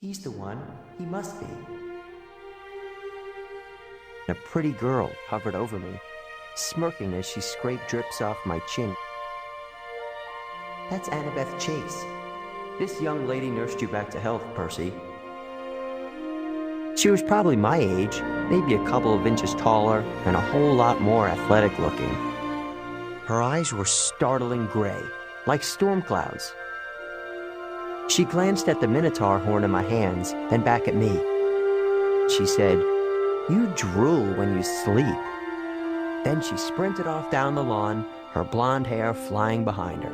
He's the one. He must be. A pretty girl hovered over me, smirking as she scraped drips off my chin. That's Annabeth Chase. This young lady nursed you back to health, Percy. She was probably my age, maybe a couple of inches taller, and a whole lot more athletic looking. Her eyes were startling gray, like storm clouds. She glanced at the minotaur horn in my hands, then back at me. She said, "You drool when you sleep." Then she sprinted off down the lawn, her blonde hair flying behind her.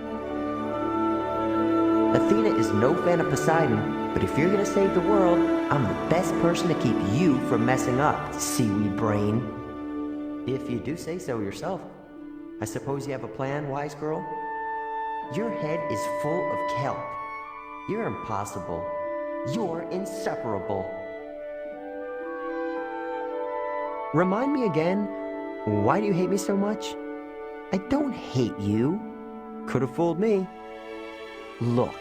Athena is no fan of Poseidon, but if you're gonna save the world, I'm the best person to keep you from messing up, seaweed brain. If you do say so yourself. I suppose you have a plan, wise girl? Your head is full of kelp. You're impossible. You're inseparable. Remind me again, why do you hate me so much? I don't hate you. Could have fooled me. Look,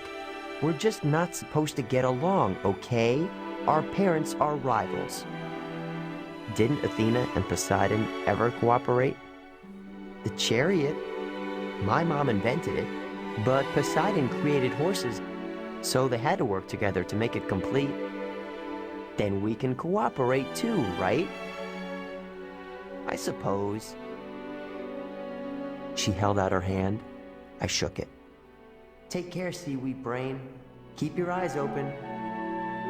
we're just not supposed to get along, okay? Our parents are rivals. Didn't Athena and Poseidon ever cooperate? The chariot, my mom invented it, but Poseidon created horses, so they had to work together to make it complete. Then we can cooperate too, right? I suppose. She held out her hand. I shook it. Take care, seaweed brain. Keep your eyes open.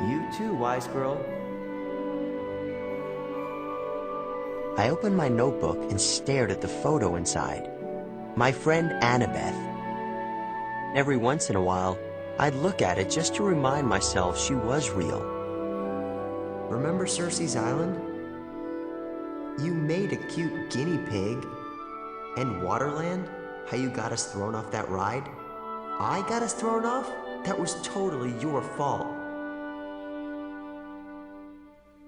You too, wise girl. I opened my notebook and stared at the photo inside. My friend Annabeth. Every once in a while, I'd look at it just to remind myself she was real. Remember Circe's Island? You made a cute guinea pig. And Waterland? How you got us thrown off that ride? I got us thrown off? That was totally your fault.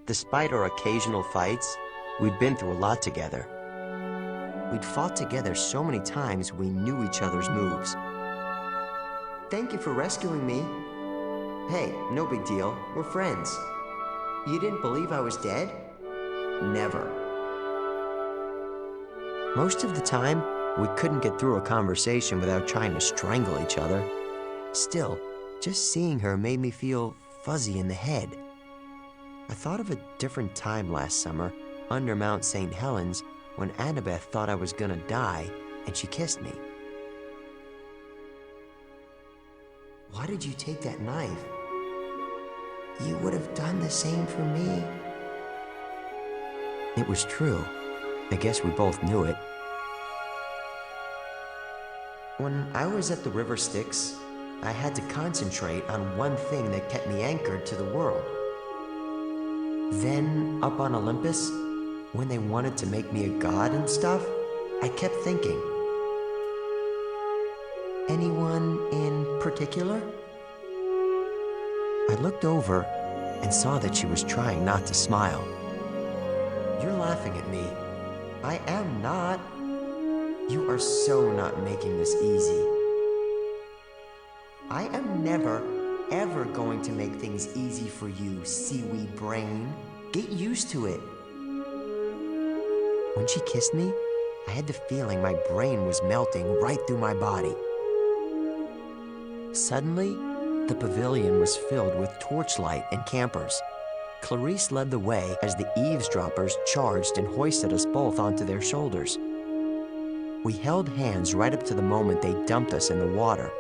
Despite our occasional fights, we'd been through a lot together. We'd fought together so many times we knew each other's moves. Thank you for rescuing me. Hey, no big deal. We're friends. You didn't believe I was dead? Never. Most of the time, we couldn't get through a conversation without trying to strangle each other. Still, just seeing her made me feel fuzzy in the head. I thought of a different time last summer, under Mount St. Helens, when Annabeth thought I was gonna die, and she kissed me. Why did you take that knife? You would have done the same for me. It was true. I guess we both knew it. When I was at the River Styx, I had to concentrate on one thing that kept me anchored to the world. Then, up on Olympus, when they wanted to make me a god and stuff, I kept thinking. Anyone in particular? I looked over and saw that she was trying not to smile. You're laughing at me. I am not. You are so not making this easy. I am never, ever going to make things easy for you, seaweed brain. Get used to it. When she kissed me, I had the feeling my brain was melting right through my body. Suddenly, the pavilion was filled with torchlight and campers. Clarice led the way as the eavesdroppers charged and hoisted us both onto their shoulders. We held hands right up to the moment they dumped us in the water.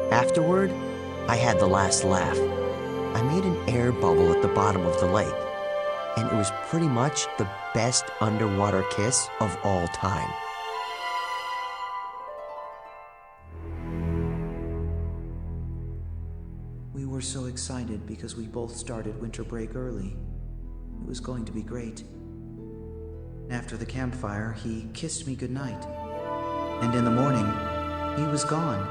Afterward, I had the last laugh. I made an air bubble at the bottom of the lake, and it was pretty much the best underwater kiss of all time. We were so excited because we both started winter break early. It was going to be great. After the campfire, he kissed me goodnight. And in the morning, he was gone.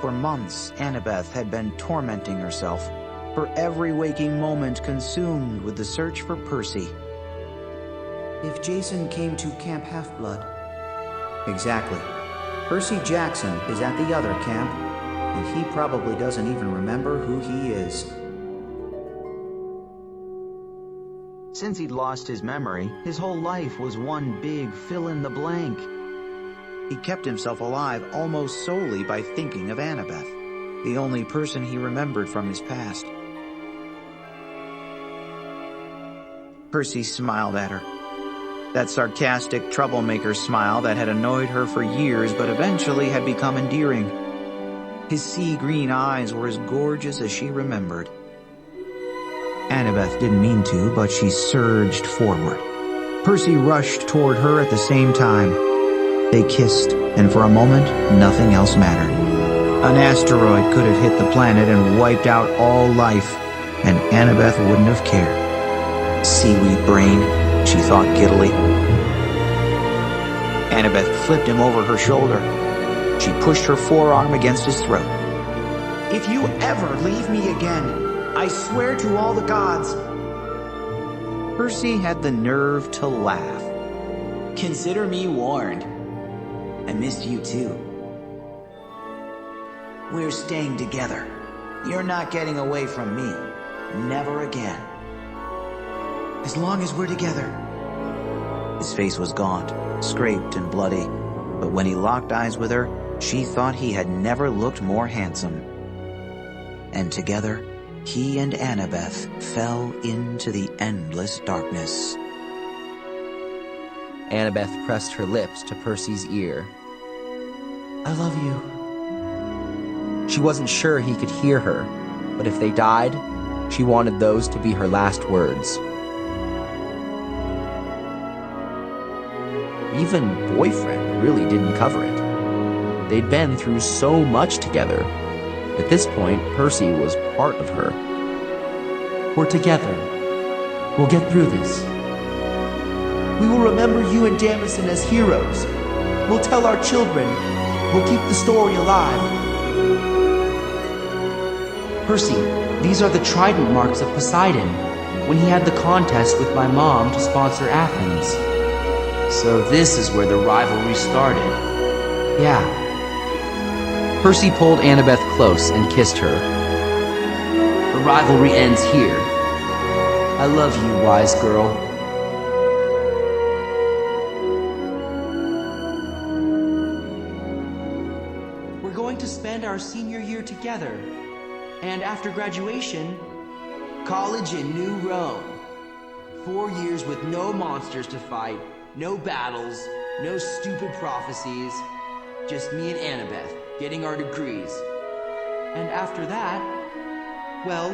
For months, Annabeth had been tormenting herself, her every waking moment consumed with the search for Percy. If Jason came to Camp Half-Blood... Exactly. Percy Jackson is at the other camp. and he probably doesn't even remember who he is. Since he'd lost his memory, his whole life was one big fill-in-the-blank. He kept himself alive almost solely by thinking of Annabeth, the only person he remembered from his past. Percy smiled at her. That sarcastic troublemaker smile that had annoyed her for years but eventually had become endearing. His sea-green eyes were as gorgeous as she remembered. Annabeth didn't mean to, but she surged forward. Percy rushed toward her at the same time. They kissed, and for a moment, nothing else mattered. An asteroid could have hit the planet and wiped out all life, and Annabeth wouldn't have cared. Seaweed brain, she thought giddily. Annabeth flipped him over her shoulder. She pushed her forearm against his throat. "If you ever leave me again, I swear to all the gods." Percy had the nerve to laugh. "Consider me warned. I missed you too. We're staying together. You're not getting away from me. Never again. As long as we're together." His face was gaunt, scraped and bloody, but when he locked eyes with her, she thought he had never looked more handsome. And together, he and Annabeth fell into the endless darkness. Annabeth pressed her lips to Percy's ear. I love you. She wasn't sure he could hear her, but if they died, she wanted those to be her last words. Even boyfriend really didn't cover it. They'd been through so much together. At this point, Percy was part of her. We're together. We'll get through this. We will remember you and Jamison as heroes. We'll tell our children. We'll keep the story alive. Percy, these are the trident marks of Poseidon, when he had the contest with my mom to sponsor Athens. So this is where the rivalry started. Yeah. Percy pulled Annabeth close and kissed her. The rivalry ends here. I love you, wise girl. We're going to spend our senior year together. And after graduation, college in New Rome. 4 years with no monsters to fight, no battles, no stupid prophecies. Just me and Annabeth getting our degrees. And after that, well,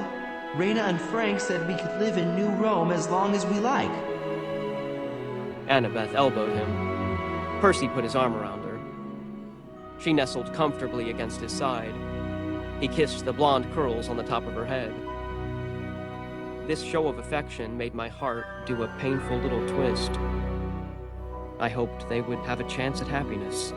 Raina and Frank said we could live in New Rome as long as we like. Annabeth elbowed him. Percy put his arm around her. She nestled comfortably against his side. He kissed the blonde curls on the top of her head. This show of affection made my heart do a painful little twist. I hoped they would have a chance at happiness.